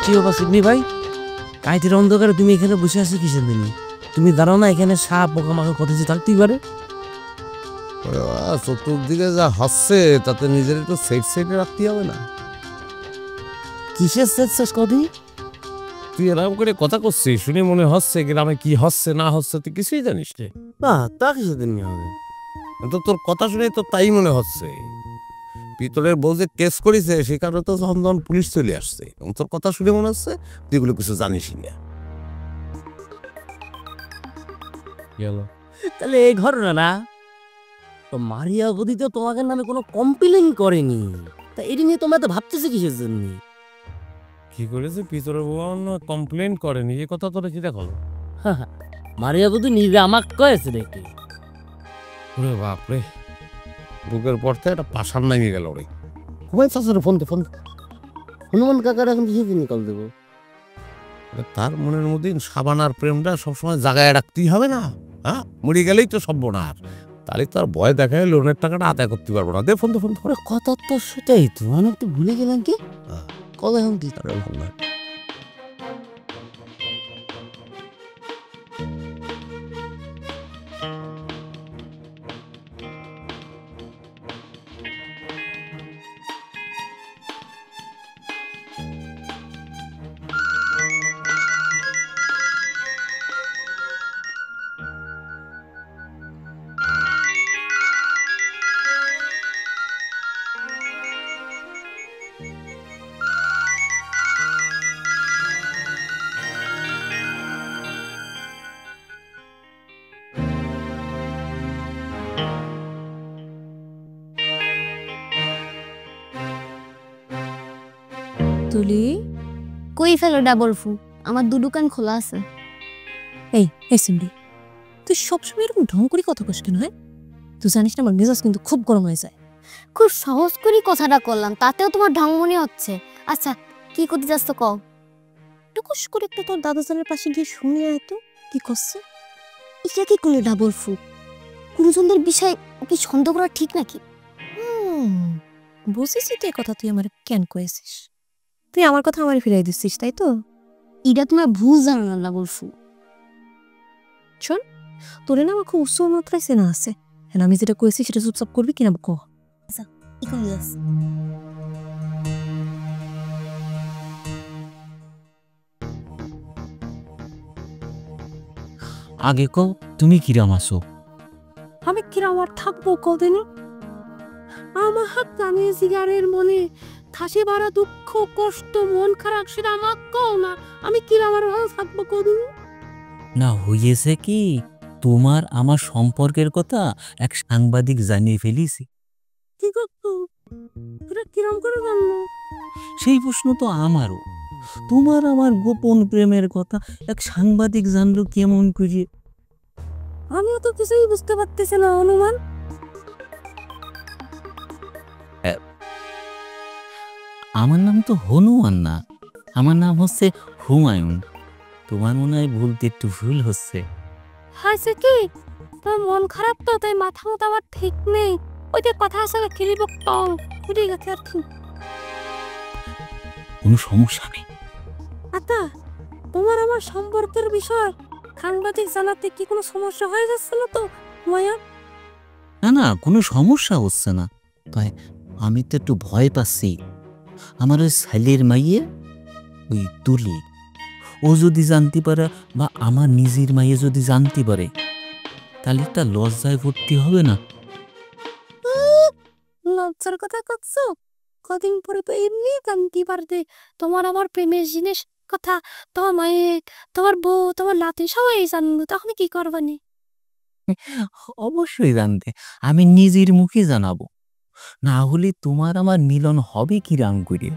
কি বাবা সিডনি ভাই, কাইতের অন্ধকারে তুমি এখানে বসে আছো কিসের দিনই? তুমি দাঁড়াও না, এখানে সাপ পোকামাকড় কত কিছু থাকতেই পারে। চতুর্দিকে যা হচ্ছে তাতে নিজের একটু সেফ সাইডে রাখতে হবে না? কিসের শেষ কদি? তুই এরকম করে কথা করছিস শুনে মনে হচ্ছে গ্রামে কি হচ্ছে না হচ্ছে তুই কিছুই জানিস রে। না তা কিসের দিন হবে? তো তোর কথা শুনে তো তাই মনে হচ্ছে। পিতলের বউ যে কেস করেছে সে কারণে তো যখন পুলিশ চলে আসছে, এবং তোর কথা শুনে মনে হচ্ছে তুই এগুলো কিছু জানিসই না। তাহলে এই ঘটনা না তো মারিয়া গদি তো তোমাকে নামে কোনো কমপ্লেন করেনি, তা এটি নিয়ে তোমরা তো ভাবতেছো কিসের জন্য? কি করেছে পিতলের বউ কমপ্লেন করেনি, এই কথা তোরা কি দেখো? মারিয়া গদি নিজে আমাকে কয়েছে দেখি। ওরে বাপরে, বুকের পর থেকে একটা পাশার নামিয়ে গেল রে। হুমায়ুন চাচার ফোন হনুমান কাকার এখন কিসের দিন কল দেবো? তার মনের মধ্যে সাবানার প্রেমটা সবসময় জাগায় রাখতেই হবে না? হ্যাঁ, মরে গেলেই তো সর্বনাশ। তাহলে তো আর ভয় দেখায় লোনের টাকাটা আদায় করতে পারবো না। দে ফোন তো কথা তো সেটাই তো, আমি একটু ভুলে গেলাম কি কথা এখন কি আরে ভালো। তুলি কই ফেলো ডাবল ফু, আমার দোকান খোলা আছে। এই সিমরি, তুই সবসময় এরকম ঢং করে কথা কস কেন? তুই জানিস না আমার মেজাজ কিন্তু খুব গরম হয়ে যায়। খুব সহজ করে কথাটা করলাম, তাতেও তোমার ঢং মনে হচ্ছে। আচ্ছা কি করতে যাচ্ছ কও? টুকুস করে একটা তোর দাদাজানের পাশে গিয়ে শুনে আয় তো কি করছে। এটা কি করলে ডাবল ফু? গুরুজনদের বিষয় কি সন্দেহ করা ঠিক নাকি? বুঝেছি তো কথা তুই আমার কেন কয়েছিস, তুই আমার কথা আমার ফিরাই দিচ্ছিস তাই তো? এটা তোমার ভুল জানো না ডাবল ফু। শোন, তোরে না আমার খুব উৎস মাত্রায় চেনা আছে, হ্যাঁ আমি যেটা কয়েছি সেটা চুপচাপ করবি কিনা ক। কি করবি যাস? আগে কও তুমি কিরাম আছো? আমি কিরাম আর থাকবো কদিন? আমার হাত টানে সিগারের মনে থাসে বাড়া দুঃখ কষ্ট মন খারাপ সেটা আমার কও না, আমি কিরাম আর থাকবো কদিন? না হইয়েছে কি, তোমার আমার সম্পর্কের কথা এক সাংবাদিক জানিয়ে ফেলিছি। কি করতো তোরা কিরম করে জানলো? সেই প্রশ্ন তো আমারও। তোমার আমার গোপন প্রেমের কথা এক সাংবাদিক জানলো কেমন করে? আমিও তো কিছুই বুঝতে পারতেছি না অনুমান। আমার নাম তো হনুমান না, আমার নাম হচ্ছে হুমায়ুন। তোমার মনে হয় ভুলতে একটু ভুল হচ্ছে। হাসে কি তোর মন খারাপ তো, তাই মাথা মতো আমার ঠিক নেই। ওই যে কথা আসলে খেলিব টং উঠে গেছে আর কি। কোনো সমস্যা নেই। আচ্ছা তোমার আমার সম্পর্কের বিষয় সাংবাদিক জানাতে কি কোনো সমস্যা হয়ে যাচ্ছে না তো মায়া? না না, কোনো সমস্যা হচ্ছে না। তাই আমি তো একটু ভয় পাচ্ছি। আমার ওই ছেলের মাইয়ে ওই তুলি, ও যদি জানতে পারে বা আমার নিজের মাইয়ে যদি জানতে পারে তাহলে একটা লজ্জায় ভর্তি হবে না? লজ্জার কথা করছো? কদিন পরে তো এমনি জানতে পারবে তোমার আমার প্রেমের জিনিস কথা। তোমার মায়ে, তোমার বউ, তোমার নাতি সবাই জানবো, তখন কি করবানি? অবশ্যই জানতে, আমি নিজের মুখে জানাবো। না হলে তোমার আমার মিলন হবে কি রাম করে?